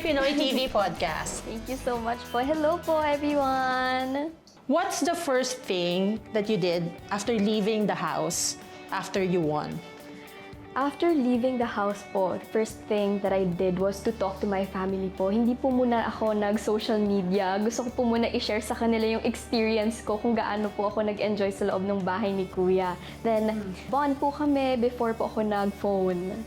Pinoy TV Podcast. Thank you so much po. Hello po, everyone! What's the first thing that you did after leaving the house after you won? After leaving the house po, the first thing that I did was to talk to my family po. Hindi po muna ako nag-social media. Gusto ko po muna i-share sa kanila yung experience ko kung gaano po ako nag-enjoy sa loob ng bahay ni Kuya. Then, bond po kami before po ako nag-phone.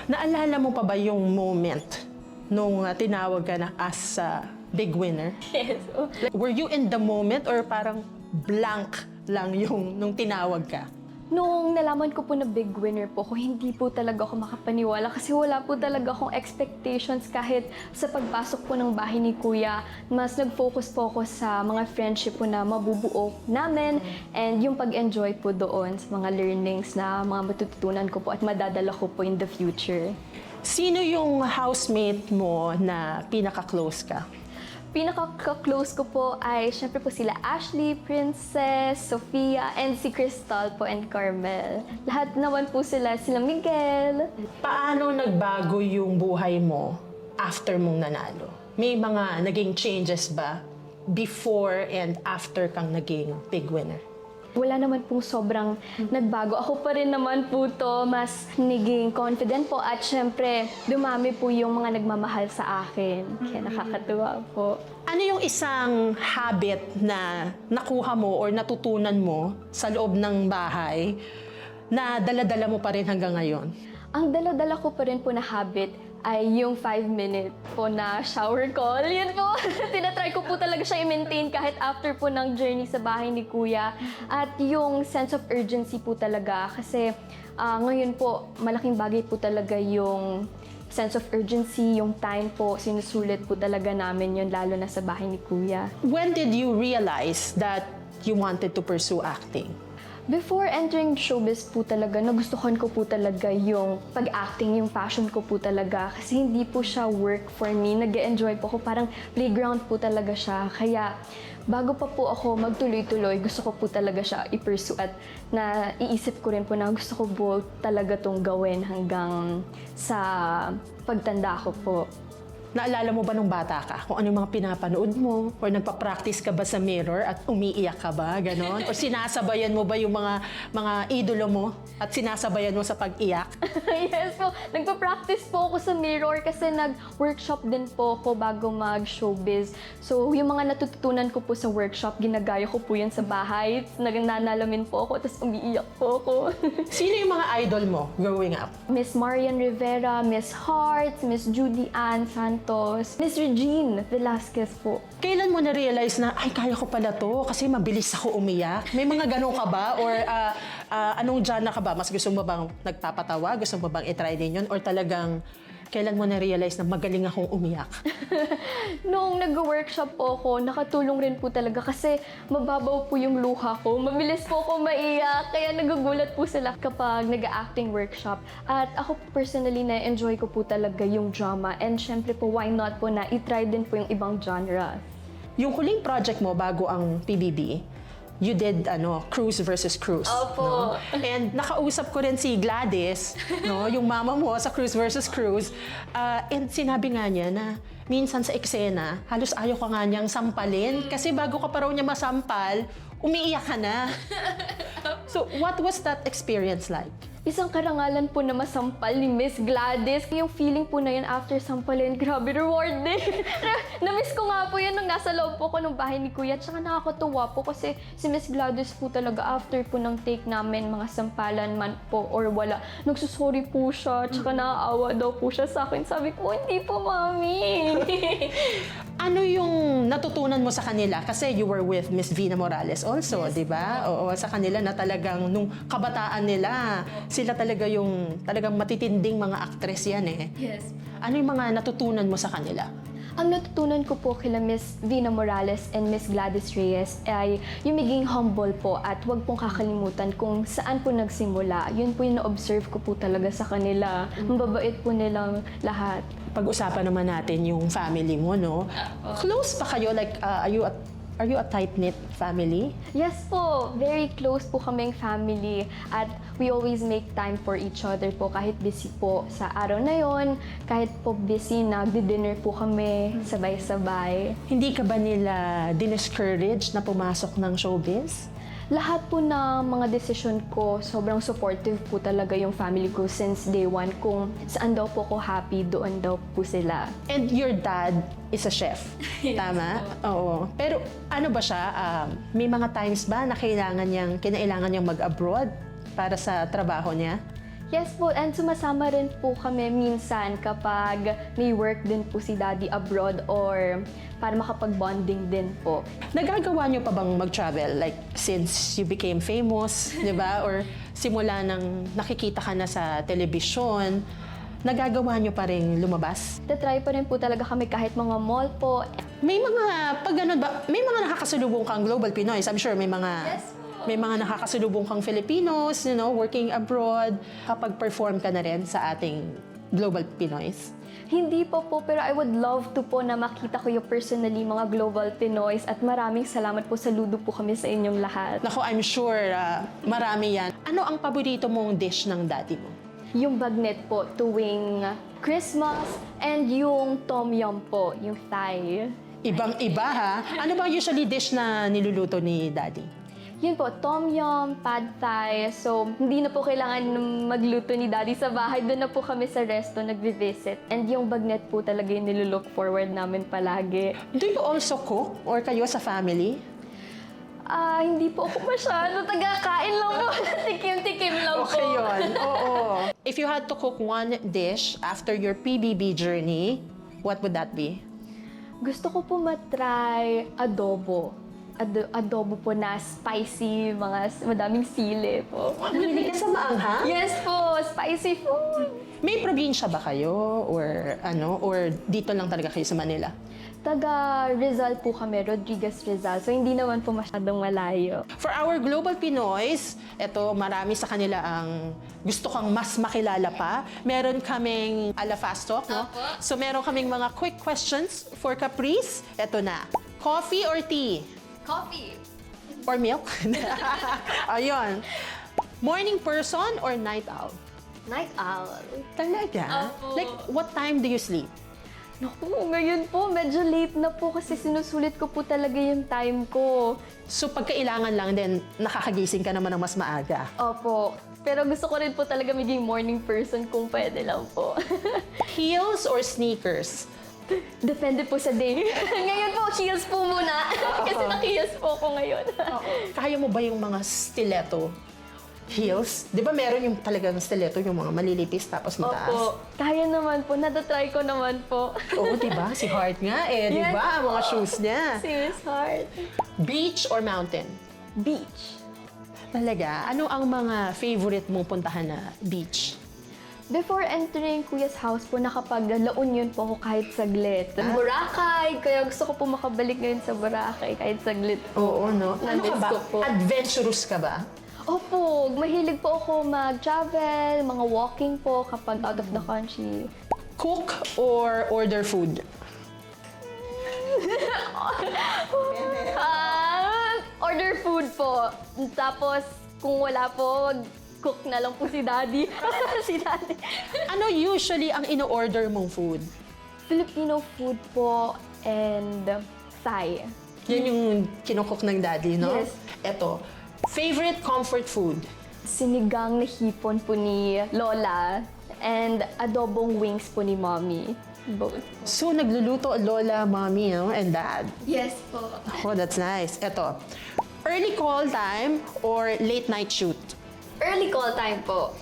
Naalala mo pa ba yung moment nung tinawag ka na as big winner? Yes. Like, were you in the moment or parang blank lang yung nung tinawag ka? Noong nalaman ko po na big winner po ako, hindi po talaga ako makapaniwala kasi wala po talaga akong expectations kahit sa pagpasok po ng bahay ni Kuya. Mas nag-focus po ako sa mga friendship po na mabubuo namin and yung pag-enjoy po doon sa mga learnings na mga matututunan ko po at madadala ko po in the future. Sino yung housemate mo na pinaka-close ka? Pinaka-close ko po ay syempre po sila Ashley, Princess, Sofia, and si Crystal po and Carmel. Lahat naman po sila Miguel. Paano nagbago yung buhay mo after mong nanalo? May mga naging changes ba before and after kang naging big winner? Wala naman pong sobrang nagbago. Ako pa rin naman po to, mas naging confident po at syempre dumami po yung mga nagmamahal sa akin. Kaya nakakatuwa po. Ano yung isang habit na nakuha mo or natutunan mo sa loob ng bahay na dala-dala mo pa rin hanggang ngayon? Ang dala-dala ko pa rin po na habit ay yung 5-minute po na shower call. Yun po, tinatry ko po talaga siya i-maintain kahit after po ng journey sa bahay ni Kuya. At yung sense of urgency po talaga kasi ngayon po, malaking bagay po talaga yung sense of urgency, yung time po, sinusulit po talaga namin yun, lalo na sa bahay ni Kuya. When did you realize that you wanted to pursue acting? Before entering showbiz po talaga, nagustuhan ko po talaga yung pag-acting, yung passion ko po talaga. Kasi hindi po siya work for me. Nag-enjoy po ako, parang playground po talaga siya. Kaya bago pa po ako magtuloy-tuloy, gusto ko po talaga siya i-pursue at naiisip ko rin po na gusto ko po talaga tong gawin hanggang sa pagtanda ko po. Naalala mo ba nung bata ka kung ano yung mga pinapanood mo? Or nagpa-practice ka ba sa mirror at umiiyak ka ba? Ganon? Or sinasabayan mo ba yung mga idolo mo at sinasabayan mo sa pag-iyak? Yes po, nagpa-practice po ako sa mirror kasi nag-workshop din po ako bago mag-showbiz. So, yung mga natututunan ko po sa workshop, ginagaya ko po yan sa bahay. Nagnanalamin po ako, tapos umiiyak po ako. Sino yung mga idol mo growing up? Miss Marian Rivera, Miss Hearts, Miss Judy Ann Santos, Miss Regine Velasquez po. Kailan mo na-realize na, ay, kaya ko pala to kasi mabilis ako umiyak? May mga ganun ka ba? Or anong genre ka ba? Mas gusto mo bang nagpapatawa? Gusto mo bang itry din yun? Or talagang kailan mo na-realize na magaling akong umiyak? Noong nag-workshop po ako, nakatulong rin po talaga kasi mababaw po yung luha ko. Mabilis po ako maiyak, kaya nagugulat po sila kapag nag-acting workshop. At ako po personally na-enjoy ko po talaga yung drama. And syempre po, why not po na i-try din po yung ibang genre. Yung huling project mo bago ang PBB, you did Cruise versus Cruise. Opo. No? And nakausap ko rin si Gladys, no, yung mama mo sa Cruise versus Cruise. And sinabi nga niya na minsan sa eksena, halos ayaw ka nga niyang sampalin kasi bago ka pa raw niya masampal, umiiyak ka na. So, what was that experience like? Isang karangalan po na masampal ni Miss Gladys. Yung feeling po na yun after sampalin, grabe reward din. Na-miss ko nga po yun nung nasa loob po ko ng bahay ni Kuya. Tsaka nakakatuwa po kasi si Miss Gladys po talaga after po ng take namin, mga sampalan man po or wala, nagsusorry po siya. Tsaka naaawa daw po siya sa akin. Sabi ko, hindi po, mami. Ano yung natutunan mo sa kanila? Kasi you were with Miss Vina Morales also, di ba? Oo, sa kanila na talagang nung kabataan nila, sila talaga yung talagang matitinding mga actress yan eh. Yes. Ano yung mga natutunan mo sa kanila? Ang natutunan ko po kila Miss Vina Morales and Miss Gladys Reyes ay yung maging humble po at huwag pong kakalimutan kung saan po nagsimula. Yun po yung na-observe ko po talaga sa kanila. Mababait po nilang lahat. Pag-usapan naman natin yung family mo, no? Close pa kayo? Like, are you Are you a tight-knit family? Yes po, very close po kaming family at we always make time for each other po kahit busy po sa araw na yon, kahit po busy, nagdi-dinner po kami sabay-sabay. Hindi ka ba nila discourage na pumasok ng showbiz? Lahat po ng mga desisyon ko, sobrang supportive po talaga yung family ko since day one. Kung saan daw po ko happy, doon daw po sila. And your dad is a chef, tama? Oo. Pero ano ba siya, may mga times ba na kinailangan niyang mag-abroad para sa trabaho niya? Yes po, and sumasama rin po kami minsan kapag may work din po si Daddy abroad or para makapag-bonding din po. Nagagawa niyo pa bang mag-travel? Like, since you became famous, di ba? Or simula nang nakikita ka na sa telebisyon, nagagawa niyo pa rin lumabas? Tatry pa rin po talaga kami kahit mga mall po. May mga, pag ganun ba, may mga nakakasalubong kang global Pinoys. I'm sure may mga... May mga nakakasalubong kang Filipinos, working abroad. Kapag perform ka na rin sa ating global Pinoys. Hindi po, pero I would love to po na makita ko yung personally mga global Pinoys at maraming salamat po, saludo po kami sa inyong lahat. Nako, I'm sure marami yan. Ano ang paborito mong dish ng daddy mo? Yung bagnet po tuwing Christmas and yung tom yum po, yung Thai. Ibang-iba ha? Ano ba usually dish na niluluto ni daddy? Yun po, tom yum, pad thai. So, hindi na po kailangan magluto ni Daddy sa bahay. Doon na po kami sa resto nagvi-visit. And yung bagnet po talaga yung nilulook forward namin palagi. Do you also cook? Or kayo sa family? Hindi po ako masyado. Taga-kain lang po. Tikim-tikim lang po. Okay yun. Oo. If you had to cook one dish after your PBB journey, what would that be? Gusto ko po matry adobo. Adobo po na spicy, madaming sili po. Mahilig ka sa maanghang? Yes po, spicy food. May probinsya ba kayo? Or dito lang talaga kayo sa Manila? Taga Rizal po kami, Rodriguez Rizal. So hindi naman po masyadong malayo. For our global Pinoys, eto marami sa kanila ang gusto kang mas makilala pa. Meron kaming ala fast talk, no? So meron kaming mga quick questions for Caprice. Eto na. Coffee or tea? Coffee. Or milk? Ayun. Morning person or night owl? Night owl. Talaga? Opo. Like, what time do you sleep? Naku, ngayon po, medyo late na po kasi sinusulit ko po talaga yung time ko. So, pag kailangan lang din, nakakagising ka naman ng mas maaga. Opo. Pero gusto ko rin po talaga maging morning person kung pwede lang po. Heels or sneakers? Depende po sa day. Ngayon po, heels po muna. Kasi naka-heels po ako ngayon. Kaya mo ba yung mga stiletto heels? Di ba meron yung talagang stiletto, yung mga malilipis tapos mataas? Opo. Kaya naman po. Natatry ko naman po. Oo, di ba? Si Heart nga eh, di Yes ba? Ang mga po. shoes niya. Serious heart. Beach or mountain? Beach. Talaga? Ano ang mga favorite mong puntahan na beach? Before entering Kuya's house po, nakapag-La Union po ako kahit saglit. Boracay! Kaya gusto ko po makabalik ngayon sa Boracay kahit saglit po. Oo, no? Ano ka Na-miss ba? ko po. Adventurous ka ba? Opo, mahilig po ako mag-travel, mga walking po kapag out of the country. Cook or order food? Order food po. Tapos, kung wala po, cook na lang po si Daddy. Si Daddy. Ano usually ang ino-order mong food? Filipino food po and Thai. Yan yung kinocook ng daddy, no? Yes. Eto, favorite comfort food? Sinigang na hipon po ni Lola and adobong wings po ni Mommy. Both. So, nagluluto lola, mommy, no? And dad. Yes po. Oh, that's nice. Eto, early call time or late night shoot? Early call time po.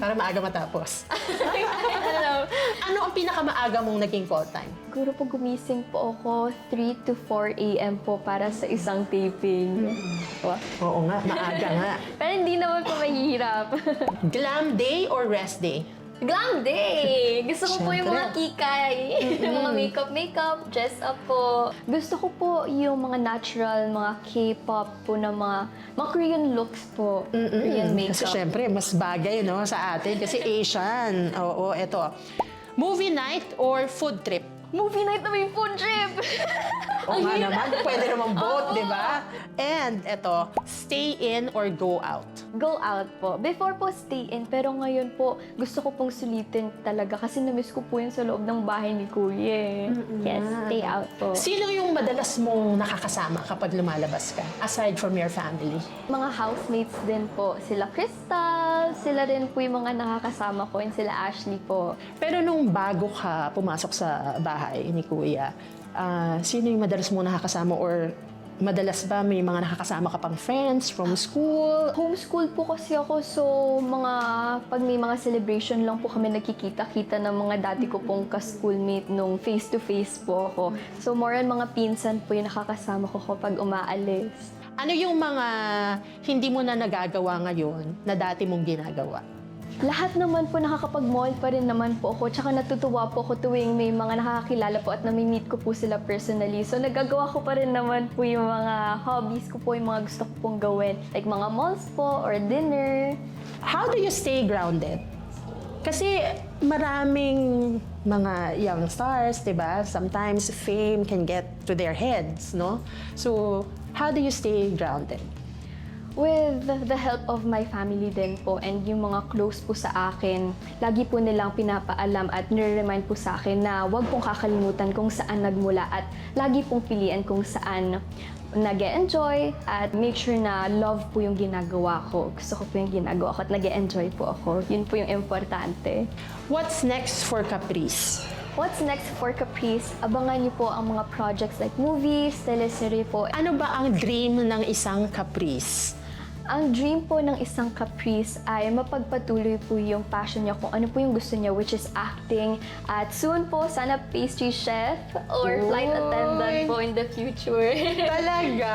Para maaga matapos. Hello. Ano ang pinakamaaga mong naging call time? Siguro po gumising po ako 3 to 4 a.m. po para sa isang taping. Wow. Oo nga, maaga nga. Pero hindi naman po mahirap. Glam day or rest day? Glam day! Gusto ko po yung mga Siyempre. kikay, yung mga makeup, dress up po. Gusto ko po yung mga natural, mga K-pop po na mga Korean looks po. Korean makeup. Kasi syempre, mas bagay no, sa atin kasi Asian. Oo, eto. Movie night or food trip? movie night na may food trip! O nga naman, pwede naman both, di ba? And eto, stay in or go out. Go out po. Before po stay in, pero ngayon po gusto ko pong sulitin talaga kasi na-miss ko po yun sa loob ng bahay ni Kuya. Yes, stay out po. Sino yung madalas mong nakakasama kapag lumalabas ka, aside from your family? Mga housemates din po. Sila Crystal, sila din po yung mga nakakasama ko, and sila Ashley po. Pero nung bago ka pumasok sa bahay ni Kuya, sino yung madalas mo nakakasama or madalas ba may mga nakakasama ka pang friends from school? Homeschool po kasi ako, so pag may mga celebration lang po kami nagkikita-kita ng mga dati ko pong ka-schoolmate nung face-to-face po ako. So more on mga pinsan po yung nakakasama ko kapag umaalis. Ano yung mga hindi mo na nagagawa ngayon na dati mong ginagawa? Lahat naman po nakakapag-mall pa rin naman po ako. Tsaka natutuwa po ako tuwing may mga nakakakilala po at nami-meet ko po sila personally. So nagagawa ko pa rin naman po yung mga hobbies ko po, yung mga gusto ko pong gawin. Like mga malls po or dinner. How do you stay grounded? Kasi maraming mga young stars, di ba? Sometimes fame can get to their heads, no? So, how do you stay grounded? With the help of my family din po and yung mga close po sa akin, lagi po nilang pinapaalam at nire-remind po sa akin na huwag pong kakalimutan kung saan nagmula at lagi pong pilian kung saan nag-e-enjoy at make sure na love po yung ginagawa ko. Gusto ko po yung ginagawa ko at nag-e-enjoy po ako. Yun po yung importante. What's next for Caprice? What's next for Caprice? Abangan niyo po ang mga projects like movies, teleserye po. Ano ba ang dream ng isang Caprice? Ang dream po ng isang Caprice ay mapagpatuloy po yung passion niya kung ano po yung gusto niya, which is acting. At soon po, sana pastry chef or flight attendant po in the future. Talaga?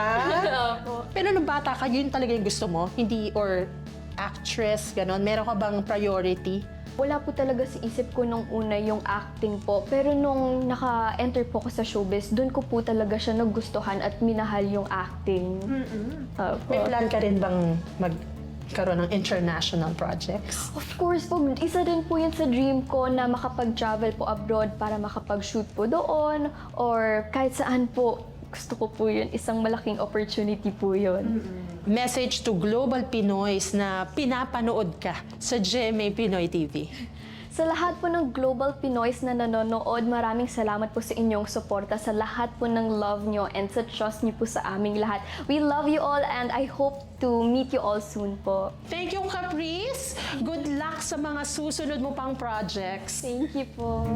Opo. Pero nung bata ka, yun talaga yung gusto mo? Hindi, or actress, ganon? Meron ka bang priority? Wala po talaga sa isip ko nung una yung acting po. Pero nung naka-enter po ko sa showbiz, doon ko po talaga siya nagustuhan at minahal yung acting. Opo. May plan ka rin bang magkaroon ng international projects? Of course po, isa din po yun sa dream ko na makapag-travel po abroad para makapag-shoot po doon or kahit saan po. Gusto ko po yun. Isang malaking opportunity po yun. Message to global Pinoys na pinapanood ka sa GMA Pinoy TV. Sa lahat po ng global Pinoys na nanonood, maraming salamat po sa inyong suporta, sa lahat po ng love nyo and sa trust nyo po sa aming lahat. We love you all and I hope to meet you all soon po. Thank you, Caprice! Good luck sa mga susunod mo pang projects. Thank you po.